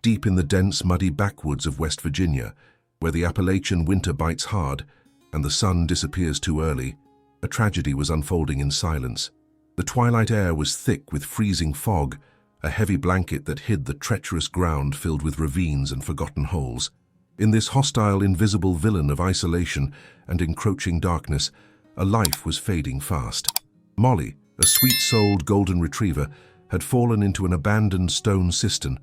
deep in the dense, muddy backwoods of West Virginia, where the Appalachian winter bites hard and the sun disappears too early, a tragedy was unfolding in silence. The twilight air was thick with freezing fog, a heavy blanket that hid the treacherous ground filled with ravines and forgotten holes. In this hostile, invisible villain of isolation and encroaching darkness, a life was fading fast. Molly, a sweet-souled golden retriever, had fallen into an abandoned stone cistern,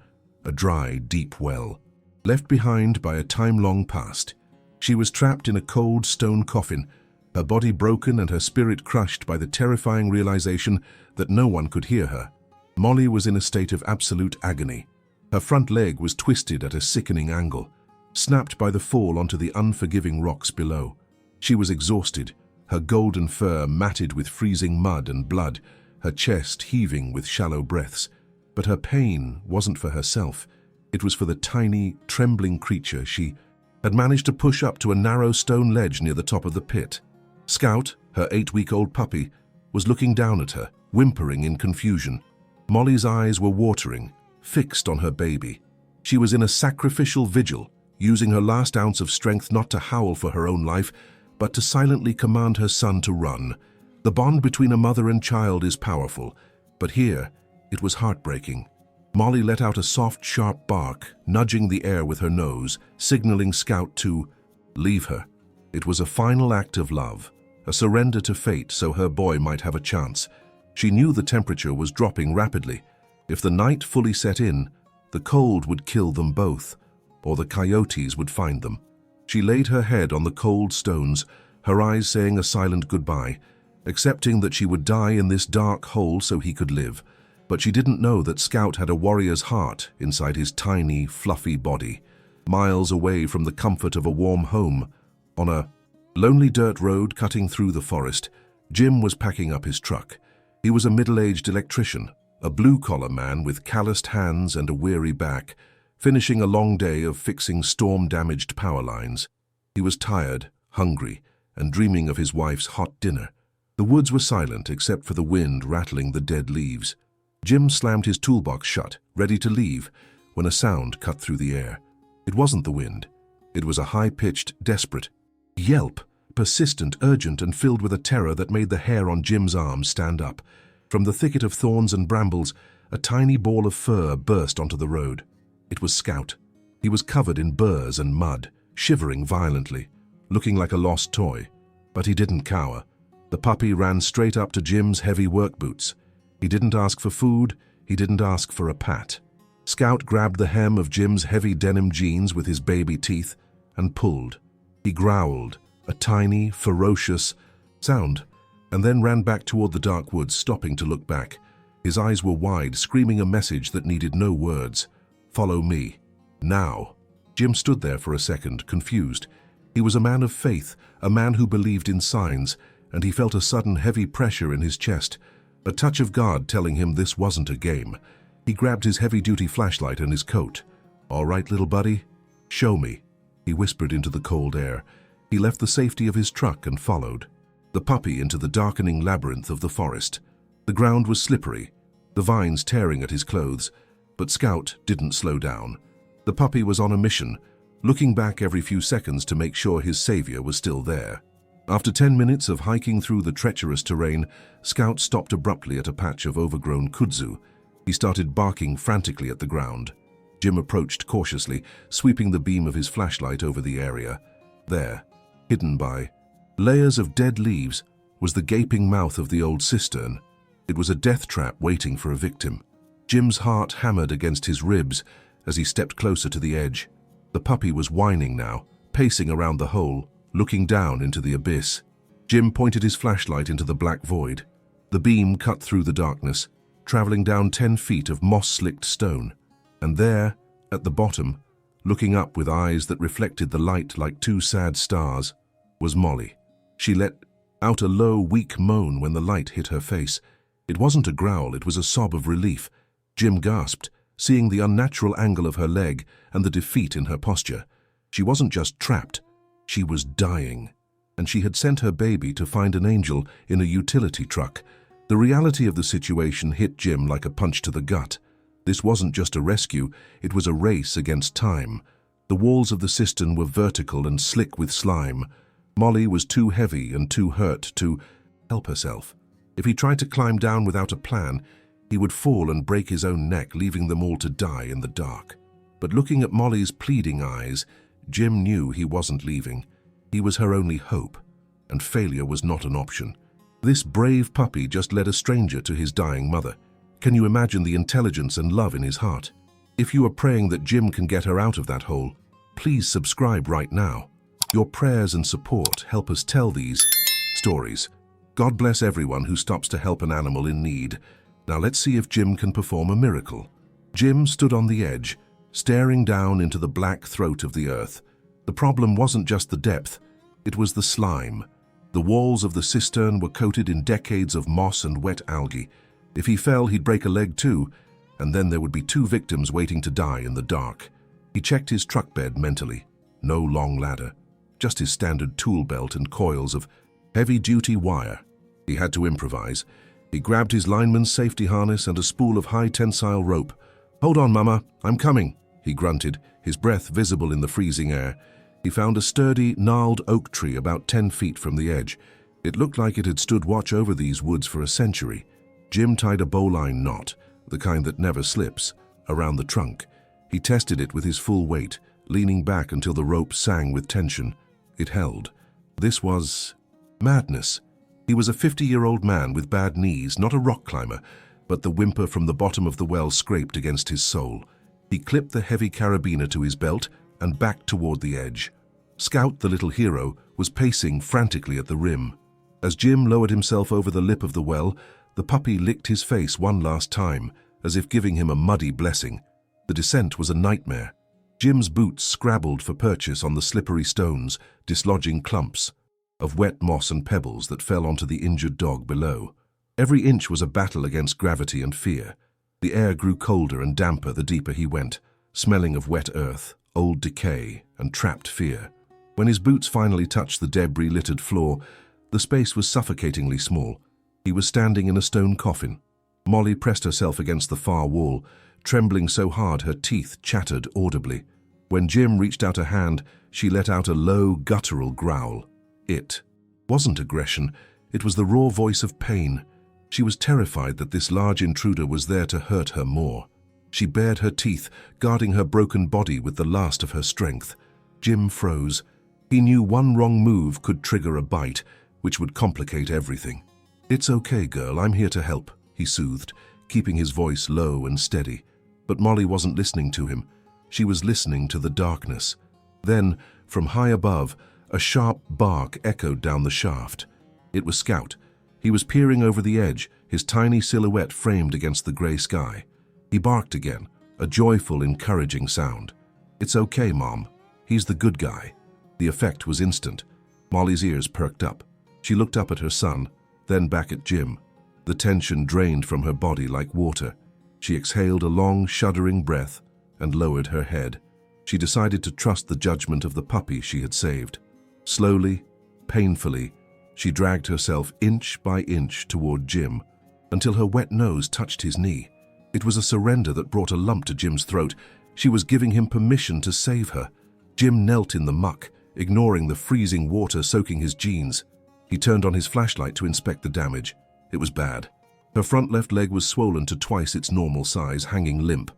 a dry, deep well. Left behind by a time long past, she was trapped in a cold stone coffin, her body broken and her spirit crushed by the terrifying realization that no one could hear her. Molly was in a state of absolute agony. Her front leg was twisted at a sickening angle, snapped by the fall onto the unforgiving rocks below. She was exhausted, her golden fur matted with freezing mud and blood, her chest heaving with shallow breaths. But her pain wasn't for herself. It was for the tiny, trembling creature she had managed to push up to a narrow stone ledge near the top of the pit. Scout, her 8-week-old puppy, was looking down at her, whimpering in confusion. Molly's eyes were watering, fixed on her baby. She was in a sacrificial vigil, using her last ounce of strength not to howl for her own life, but to silently command her son to run. The bond between a mother and child is powerful, but here it was heartbreaking. Molly let out a soft, sharp bark, nudging the air with her nose, signaling Scout to leave her. It was a final act of love, a surrender to fate so her boy might have a chance. She knew the temperature was dropping rapidly. If the night fully set in, the cold would kill them both, or the coyotes would find them. She laid her head on the cold stones, her eyes saying a silent goodbye, accepting that she would die in this dark hole so he could live. But she didn't know that Scout had a warrior's heart inside his tiny, fluffy body. Miles away from the comfort of a warm home, on a lonely dirt road cutting through the forest, Jim was packing up his truck. He was a middle-aged electrician, a blue-collar man with calloused hands and a weary back, finishing a long day of fixing storm-damaged power lines. He was tired, hungry, and dreaming of his wife's hot dinner. The woods were silent except for the wind rattling the dead leaves. Jim slammed his toolbox shut, ready to leave, when a sound cut through the air. It wasn't the wind. It was a high-pitched, desperate yelp, persistent, urgent, and filled with a terror that made the hair on Jim's arms stand up. From the thicket of thorns and brambles, a tiny ball of fur burst onto the road. It was Scout. He was covered in burrs and mud, shivering violently, looking like a lost toy. But he didn't cower. The puppy ran straight up to Jim's heavy work boots. He didn't ask for food, he didn't ask for a pat. Scout grabbed the hem of Jim's heavy denim jeans with his baby teeth and pulled. He growled, a tiny, ferocious sound, and then ran back toward the dark woods, stopping to look back. His eyes were wide, screaming a message that needed no words. Follow me. Now. Jim stood there for a second, confused. He was a man of faith, a man who believed in signs, and he felt a sudden heavy pressure in his chest, a touch of God telling him this wasn't a game. He grabbed his heavy-duty flashlight and his coat. "All right, little buddy? Show me," he whispered into the cold air. He left the safety of his truck and followed the puppy into the darkening labyrinth of the forest. The ground was slippery, the vines tearing at his clothes, but Scout didn't slow down. The puppy was on a mission, looking back every few seconds to make sure his savior was still there. After 10 minutes of hiking through the treacherous terrain, Scout stopped abruptly at a patch of overgrown kudzu. He started barking frantically at the ground. Jim approached cautiously, sweeping the beam of his flashlight over the area. There, hidden by layers of dead leaves, was the gaping mouth of the old cistern. It was a death trap waiting for a victim. Jim's heart hammered against his ribs as he stepped closer to the edge. The puppy was whining now, pacing around the hole, looking down into the abyss. Jim pointed his flashlight into the black void. The beam cut through the darkness, traveling down 10 feet of moss-slicked stone. And there, at the bottom, looking up with eyes that reflected the light like 2 sad stars, was Molly. She let out a low, weak moan when the light hit her face. It wasn't a growl, it was a sob of relief. Jim gasped, seeing the unnatural angle of her leg and the defeat in her posture. She wasn't just trapped, she was dying. And she had sent her baby to find an angel in a utility truck. The reality of the situation hit Jim like a punch to the gut. This wasn't just a rescue, it was a race against time. The walls of the cistern were vertical and slick with slime. Molly was too heavy and too hurt to help herself. If he tried to climb down without a plan, he would fall and break his own neck, leaving them all to die in the dark. But looking at Molly's pleading eyes, Jim knew he wasn't leaving. He was her only hope, and failure was not an option. This brave puppy just led a stranger to his dying mother. Can you imagine the intelligence and love in his heart? If you are praying that Jim can get her out of that hole, please subscribe right now. Your prayers and support help us tell these stories. God bless everyone who stops to help an animal in need. Now let's see if Jim can perform a miracle. Jim stood on the edge, staring down into the black throat of the earth. The problem wasn't just the depth, it was the slime. The walls of the cistern were coated in decades of moss and wet algae. If he fell, he'd break a leg too, and then there would be 2 victims waiting to die in the dark. He checked his truck bed mentally. No long ladder, just his standard tool belt and coils of heavy-duty wire. He had to improvise. He grabbed his lineman's safety harness and a spool of high-tensile rope. "Hold on, Mama, I'm coming," he grunted, his breath visible in the freezing air. He found a sturdy, gnarled oak tree about 10 feet from the edge. It looked like it had stood watch over these woods for a century. Jim tied a bowline knot, the kind that never slips, around the trunk. He tested it with his full weight, leaning back until the rope sang with tension. It held. This was madness. He was a 50-year-old man with bad knees, not a rock climber, but the whimper from the bottom of the well scraped against his soul. He clipped the heavy carabiner to his belt and backed toward the edge. Scout, the little hero, was pacing frantically at the rim. As Jim lowered himself over the lip of the well, the puppy licked his face one last time, as if giving him a muddy blessing. The descent was a nightmare. Jim's boots scrabbled for purchase on the slippery stones, dislodging clumps of wet moss and pebbles that fell onto the injured dog below. Every inch was a battle against gravity and fear. The air grew colder and damper the deeper he went, smelling of wet earth, old decay, and trapped fear. When his boots finally touched the debris-littered floor, the space was suffocatingly small. He was standing in a stone coffin. Molly pressed herself against the far wall, trembling so hard her teeth chattered audibly. When Jim reached out a hand, she let out a low, guttural growl. It wasn't aggression, it was the raw voice of pain. She was terrified that this large intruder was there to hurt her more. She bared her teeth, guarding her broken body with the last of her strength. Jim froze. He knew one wrong move could trigger a bite, which would complicate everything. "It's okay, girl, I'm here to help," he soothed, keeping his voice low and steady. But Molly wasn't listening to him. She was listening to the darkness. Then, from high above, a sharp bark echoed down the shaft. It was Scout. He was peering over the edge, his tiny silhouette framed against the gray sky. He barked again, a joyful, encouraging sound. "It's okay, Mom. He's the good guy." The effect was instant. Molly's ears perked up. She looked up at her son, then back at Jim. The tension drained from her body like water. She exhaled a long, shuddering breath and lowered her head. She decided to trust the judgment of the puppy she had saved. Slowly, painfully, she dragged herself inch by inch toward Jim, until her wet nose touched his knee. It was a surrender that brought a lump to Jim's throat. She was giving him permission to save her. Jim knelt in the muck, ignoring the freezing water soaking his jeans. He turned on his flashlight to inspect the damage. It was bad. Her front left leg was swollen to twice its normal size, hanging limp.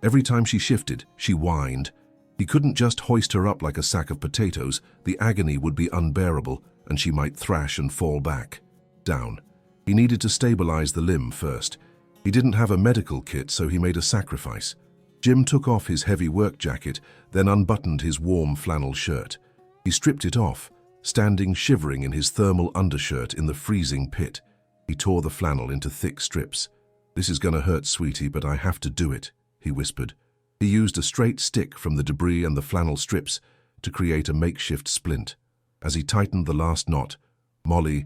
Every time she shifted, she whined. He couldn't just hoist her up like a sack of potatoes. The agony would be unbearable, and she might thrash and fall back. Down. He needed to stabilize the limb first. He didn't have a medical kit, so he made a sacrifice. Jim took off his heavy work jacket, then unbuttoned his warm flannel shirt. He stripped it off, standing shivering in his thermal undershirt in the freezing pit. He tore the flannel into thick strips. "This is gonna hurt, sweetie, but I have to do it," he whispered. He used a straight stick from the debris and the flannel strips to create a makeshift splint. As he tightened the last knot, Molly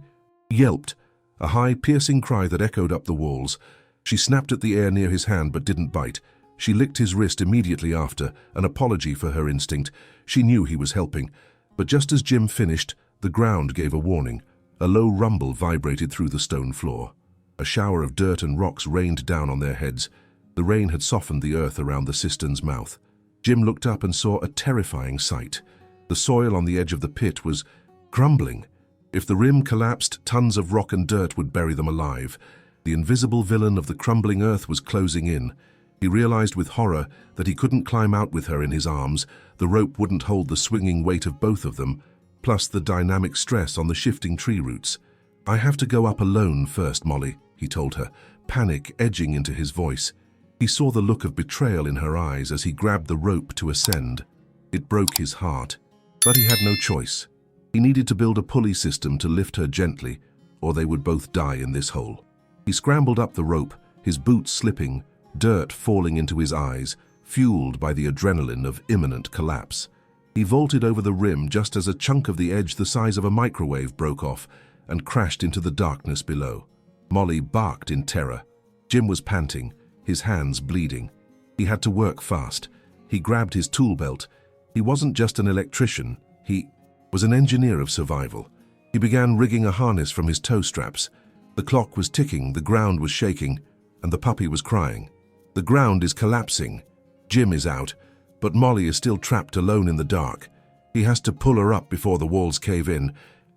yelped, a high, piercing cry that echoed up the walls. She snapped at the air near his hand but didn't bite. She licked his wrist immediately after, an apology for her instinct. She knew he was helping. But just as Jim finished, the ground gave a warning. A low rumble vibrated through the stone floor. A shower of dirt and rocks rained down on their heads. The rain had softened the earth around the cistern's mouth. Jim looked up and saw a terrifying sight. The soil on the edge of the pit was crumbling. If the rim collapsed, tons of rock and dirt would bury them alive. The invisible villain of the crumbling earth was closing in. He realized with horror that he couldn't climb out with her in his arms. The rope wouldn't hold the swinging weight of both of them, plus the dynamic stress on the shifting tree roots. "I have to go up alone first, Molly," he told her, panic edging into his voice. He saw the look of betrayal in her eyes as he grabbed the rope to ascend. It broke his heart, but he had no choice. He needed to build a pulley system to lift her gently, or they would both die in this hole. He scrambled up the rope, his boots slipping, dirt falling into his eyes, fueled by the adrenaline of imminent collapse. He vaulted over the rim just as a chunk of the edge the size of a microwave broke off and crashed into the darkness below. Molly barked in terror. Jim was panting, his hands bleeding. He had to work fast. He grabbed his tool belt. He wasn't just an electrician, he was an engineer of survival. He began rigging a harness from his toe straps. The clock was ticking, the ground was shaking, and the puppy was crying. The ground is collapsing. Jim is out, but Molly is still trapped alone in the dark. He has to pull her up before the walls cave in.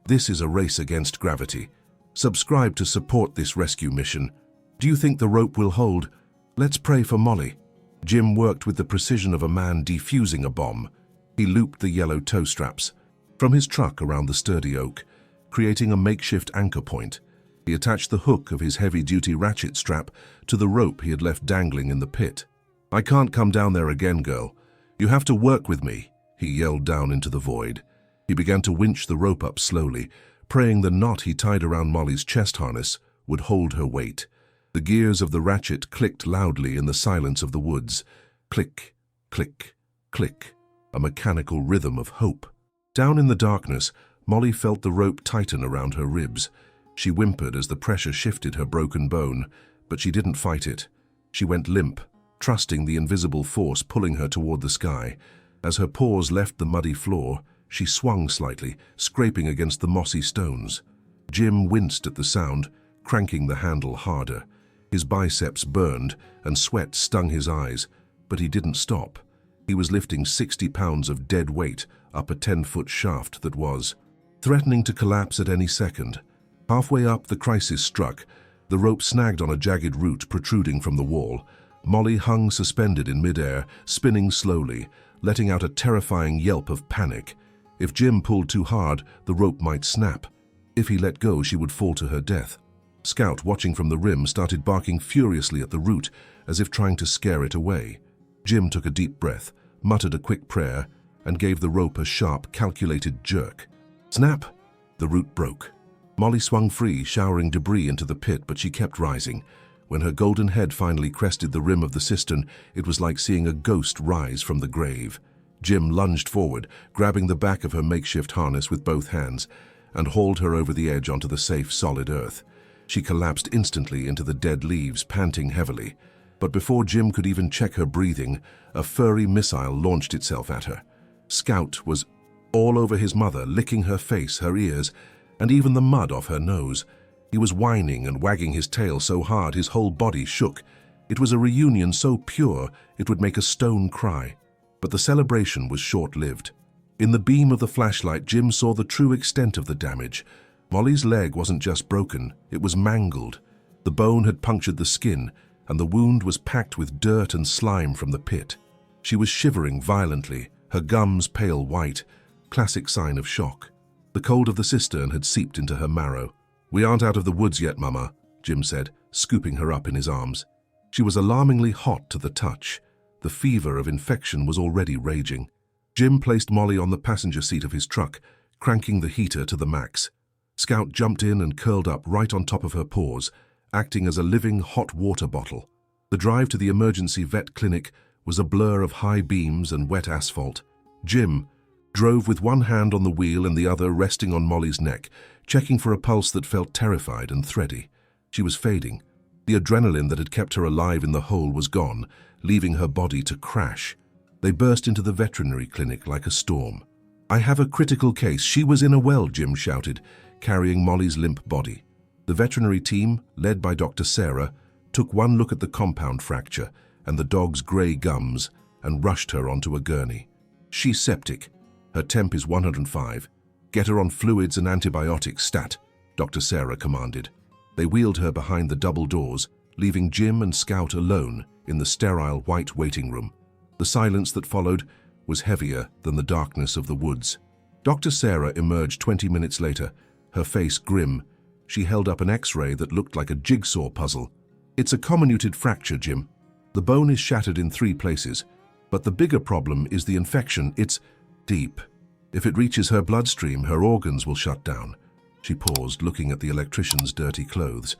This is a race against gravity. Subscribe to support this rescue mission. Do you think the rope will hold? Let's pray for Molly. Jim worked with the precision of a man defusing a bomb. He looped the yellow toe straps from his truck around the sturdy oak, creating a makeshift anchor point. He attached the hook of his heavy-duty ratchet strap to the rope he had left dangling in the pit. "I can't come down there again, girl. You have to work with me," he yelled down into the void. He began to winch the rope up slowly, praying the knot he tied around Molly's chest harness would hold her weight. The gears of the ratchet clicked loudly in the silence of the woods. Click, click, click, a mechanical rhythm of hope. Down in the darkness, Molly felt the rope tighten around her ribs. She whimpered as the pressure shifted her broken bone, but she didn't fight it. She went limp, trusting the invisible force pulling her toward the sky. As her paws left the muddy floor, she swung slightly, scraping against the mossy stones. Jim winced at the sound, cranking the handle harder. His biceps burned and sweat stung his eyes, but he didn't stop. He was lifting 60 pounds of dead weight up a 10-foot shaft that was threatening to collapse at any second. Halfway up, the crisis struck. The rope snagged on a jagged root protruding from the wall. Molly hung suspended in midair, spinning slowly, letting out a terrifying yelp of panic. If Jim pulled too hard, the rope might snap. If he let go, she would fall to her death. Scout, watching from the rim, started barking furiously at the root, as if trying to scare it away. Jim took a deep breath, muttered a quick prayer, and gave the rope a sharp, calculated jerk. Snap! The root broke. Molly swung free, showering debris into the pit, but she kept rising. When her golden head finally crested the rim of the cistern, it was like seeing a ghost rise from the grave. Jim lunged forward, grabbing the back of her makeshift harness with both hands, and hauled her over the edge onto the safe, solid earth. She collapsed instantly into the dead leaves, panting heavily. But before Jim could even check her breathing, a furry missile launched itself at her. Scout was all over his mother, licking her face, her ears, and even the mud off her nose. He was whining and wagging his tail so hard his whole body shook. It was a reunion so pure it would make a stone cry. But the celebration was short-lived. In the beam of the flashlight, Jim saw the true extent of the damage. Molly's leg wasn't just broken, it was mangled. The bone had punctured the skin, and the wound was packed with dirt and slime from the pit. She was shivering violently, her gums pale white, classic sign of shock. The cold of the cistern had seeped into her marrow. "We aren't out of the woods yet, Mama," Jim said, scooping her up in his arms. She was alarmingly hot to the touch. The fever of infection was already raging. Jim placed Molly on the passenger seat of his truck, cranking the heater to the max. Scout jumped in and curled up right on top of her paws, acting as a living hot water bottle. The drive to the emergency vet clinic was a blur of high beams and wet asphalt. Jim drove with one hand on the wheel and the other resting on Molly's neck, checking for a pulse that felt terrified and thready. She was fading. The adrenaline that had kept her alive in the hole was gone, leaving her body to crash. They burst into the veterinary clinic like a storm. "I have a critical case. She was in a well," Jim shouted, carrying Molly's limp body. The veterinary team, led by Dr. Sarah, took one look at the compound fracture, and the dog's grey gums and rushed her onto a gurney. "She's septic. Her temp is 105. Get her on fluids and antibiotics stat," Dr. Sarah commanded. They wheeled her behind the double doors, leaving Jim and Scout alone in the sterile white waiting room. The silence that followed was heavier than the darkness of the woods. Dr. Sarah emerged 20 minutes later, her face grim. She held up an X-ray that looked like a jigsaw puzzle. "It's a comminuted fracture, Jim. The bone is shattered in 3 places, but the bigger problem is the infection. It's deep. If it reaches her bloodstream, her organs will shut down." She paused, looking at the electrician's dirty clothes.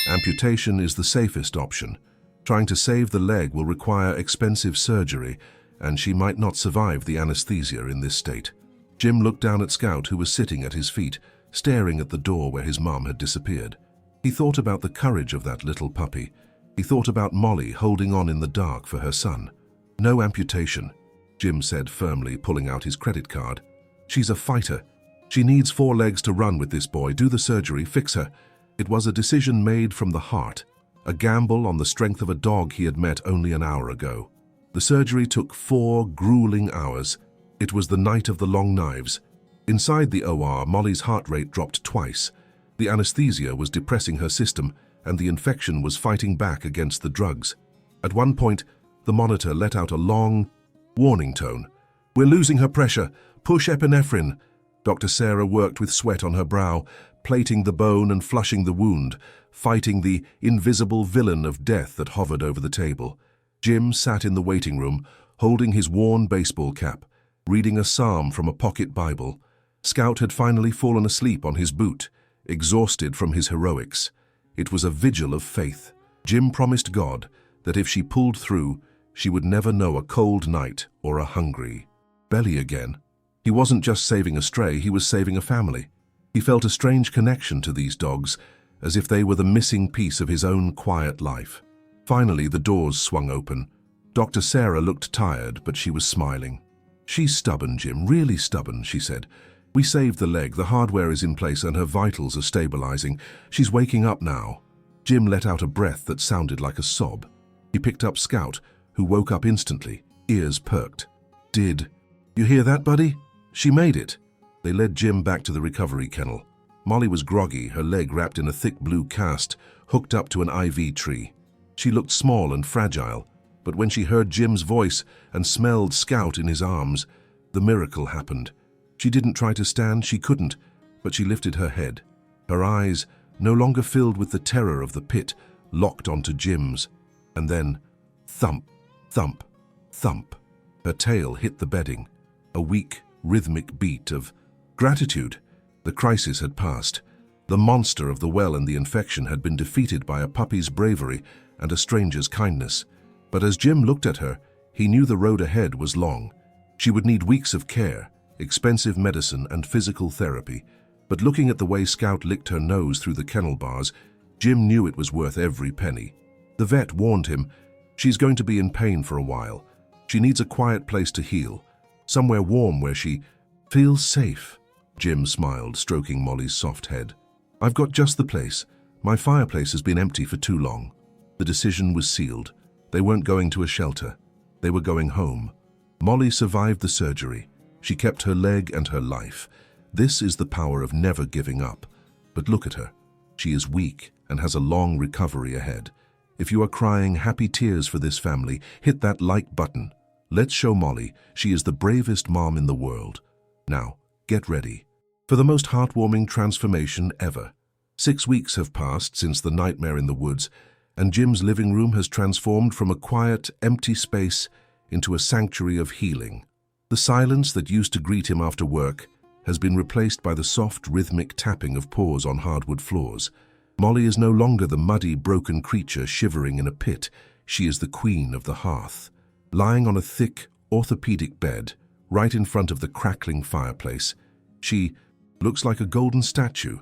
"Amputation is the safest option. Trying to save the leg will require expensive surgery, and she might not survive the anesthesia in this state." Jim looked down at Scout, who was sitting at his feet, staring at the door where his mom had disappeared. He thought about the courage of that little puppy. He thought about Molly holding on in the dark for her son. "No amputation," Jim said firmly, pulling out his credit card. "She's a fighter. She needs 4 legs to run with this boy. Do the surgery, fix her." It was a decision made from the heart, a gamble on the strength of a dog he had met only an hour ago. The surgery took 4 grueling hours. It was the night of the long knives. Inside the OR, Molly's heart rate dropped twice. The anesthesia was depressing her system, and the infection was fighting back against the drugs. At one point, the monitor let out a long warning tone. "We're losing her pressure. Push epinephrine." Dr. Sarah worked with sweat on her brow, plating the bone and flushing the wound, fighting the invisible villain of death that hovered over the table. Jim sat in the waiting room, holding his worn baseball cap, reading a psalm from a pocket Bible. Scout had finally fallen asleep on his boot, exhausted from his heroics. It was a vigil of faith. Jim promised God that if she pulled through, she would never know a cold night or a hungry belly again. He wasn't just saving a stray, he was saving a family. He felt a strange connection to these dogs, as if they were the missing piece of his own quiet life. Finally, the doors swung open. Dr. Sarah looked tired, but she was smiling. "She's stubborn, Jim, really stubborn," she said. "We saved the leg, the hardware is in place, and her vitals are stabilizing. She's waking up now." Jim let out a breath that sounded like a sob. He picked up Scout, who woke up instantly, ears perked. "Did you hear that, buddy? She made it." They led Jim back to the recovery kennel. Molly was groggy, her leg wrapped in a thick blue cast, hooked up to an IV tree. She looked small and fragile, but when she heard Jim's voice and smelled Scout in his arms, the miracle happened. She didn't try to stand, she couldn't, but she lifted her head. Her eyes, no longer filled with the terror of the pit, locked onto Jim's. And then, thump, thump, thump. Her tail hit the bedding, a weak, rhythmic beat of gratitude. The crisis had passed. The monster of the well and the infection had been defeated by a puppy's bravery and a stranger's kindness. But as Jim looked at her, he knew the road ahead was long. She would need weeks of care, expensive medicine and physical therapy. But looking at the way Scout licked her nose through the kennel bars, Jim knew it was worth every penny. The vet warned him, "She's going to be in pain for a while. She needs a quiet place to heal, somewhere warm where she feels safe." Jim smiled, stroking Molly's soft head. "I've got just the place. My fireplace has been empty for too long." The decision was sealed. They weren't going to a shelter. They were going home. Molly survived the surgery. She kept her leg and her life. This is the power of never giving up. But look at her. She is weak and has a long recovery ahead. If you are crying happy tears for this family, hit that like button. Let's show Molly she is the bravest mom in the world. Now, get ready for the most heartwarming transformation ever. 6 weeks have passed since the nightmare in the woods, and Jim's living room has transformed from a quiet, empty space into a sanctuary of healing. The silence that used to greet him after work has been replaced by the soft, rhythmic tapping of paws on hardwood floors. Molly is no longer the muddy, broken creature shivering in a pit. She is the queen of the hearth. Lying on a thick, orthopedic bed, right in front of the crackling fireplace, she looks like a golden statue.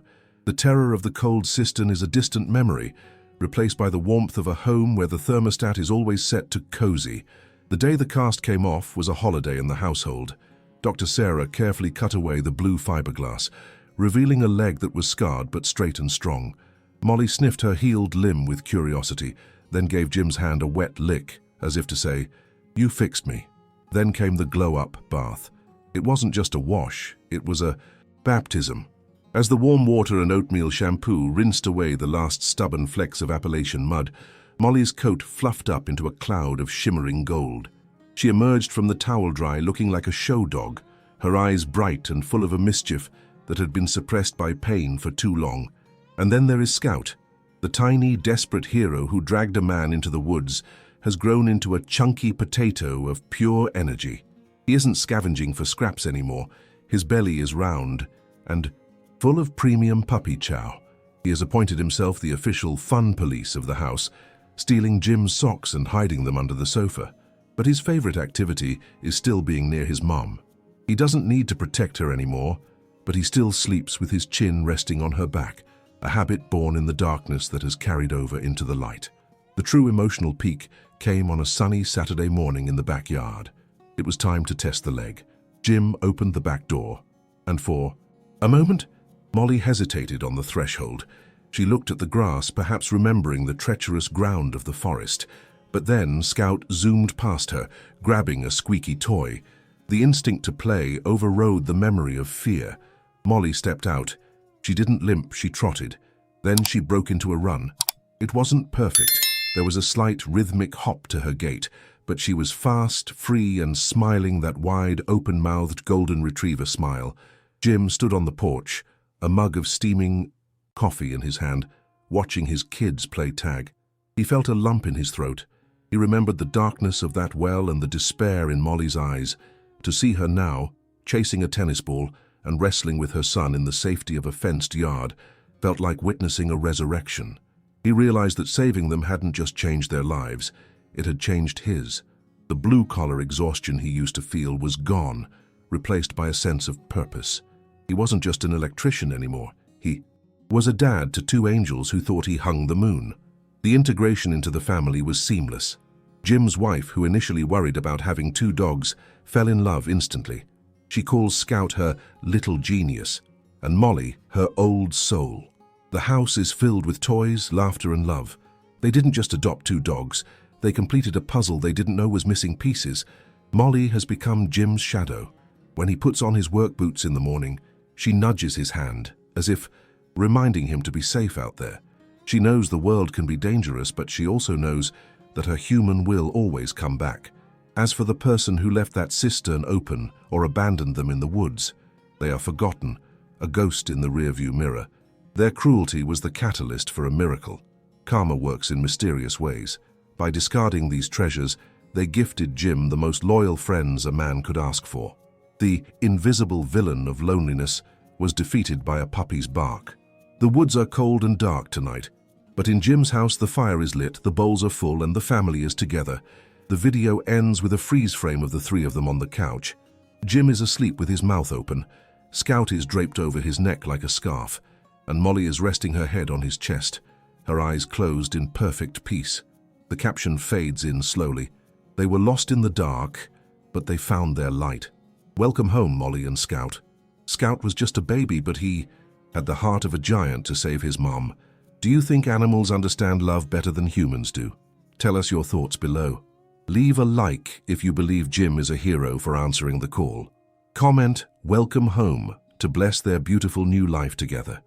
The terror of the cold cistern is a distant memory, replaced by the warmth of a home where the thermostat is always set to cozy. The day the cast came off was a holiday in the household. Dr. Sarah carefully cut away the blue fiberglass, revealing a leg that was scarred but straight and strong. Molly sniffed her healed limb with curiosity, then gave Jim's hand a wet lick as if to say, "You fixed me." Then came the glow-up bath. It wasn't just a wash, it was a baptism. As the warm water and oatmeal shampoo rinsed away the last stubborn flecks of Appalachian mud, Molly's coat fluffed up into a cloud of shimmering gold. She emerged from the towel dry looking like a show dog, her eyes bright and full of a mischief that had been suppressed by pain for too long. And then there is Scout. The tiny, desperate hero who dragged a man into the woods has grown into a chunky potato of pure energy. He isn't scavenging for scraps anymore. His belly is round and full of premium puppy chow. He has appointed himself the official fun police of the house, stealing Jim's socks and hiding them under the sofa. But his favorite activity is still being near his mom. He doesn't need to protect her anymore, but he still sleeps with his chin resting on her back, a habit born in the darkness that has carried over into the light. The true emotional peak came on a sunny Saturday morning in the backyard. It was time to test the leg. Jim opened the back door, and for a moment, Molly hesitated on the threshold. She looked at the grass, perhaps remembering the treacherous ground of the forest. But then Scout zoomed past her, grabbing a squeaky toy. The instinct to play overrode the memory of fear. Molly stepped out. She didn't limp, she trotted. Then she broke into a run. It wasn't perfect. There was a slight rhythmic hop to her gait, but she was fast, free, and smiling that wide, open-mouthed golden retriever smile. Jim stood on the porch, a mug of steaming coffee in his hand, watching his kids play tag. He felt a lump in his throat. He remembered the darkness of that well and the despair in Molly's eyes. To see her now, chasing a tennis ball and wrestling with her son in the safety of a fenced yard, felt like witnessing a resurrection. He realized that saving them hadn't just changed their lives, it had changed his. The blue-collar exhaustion he used to feel was gone, replaced by a sense of purpose. He wasn't just an electrician anymore. He was a dad to two angels who thought he hung the moon. The integration into the family was seamless. Jim's wife, who initially worried about having two dogs, fell in love instantly. She calls Scout her little genius, and Molly her old soul. The house is filled with toys, laughter, and love. They didn't just adopt two dogs. They completed a puzzle they didn't know was missing pieces. Molly has become Jim's shadow. When he puts on his work boots in the morning, she nudges his hand, as if reminding him to be safe out there. She knows the world can be dangerous, but she also knows that her human will always come back. As for the person who left that cistern open or abandoned them in the woods, they are forgotten, a ghost in the rearview mirror. Their cruelty was the catalyst for a miracle. Karma works in mysterious ways. By discarding these treasures, they gifted Jim the most loyal friends a man could ask for. The invisible villain of loneliness was defeated by a puppy's bark. The woods are cold and dark tonight, but in Jim's house the fire is lit, the bowls are full, and the family is together. The video ends with a freeze frame of the three of them on the couch. Jim is asleep with his mouth open. Scout is draped over his neck like a scarf, and Molly is resting her head on his chest, her eyes closed in perfect peace. The caption fades in slowly. They were lost in the dark, but they found their light. Welcome home, Molly and Scout. Scout was just a baby, but he had the heart of a giant to save his mom. Do you think animals understand love better than humans do? Tell us your thoughts below. Leave a like if you believe Jim is a hero for answering the call. Comment, "Welcome home," to bless their beautiful new life together.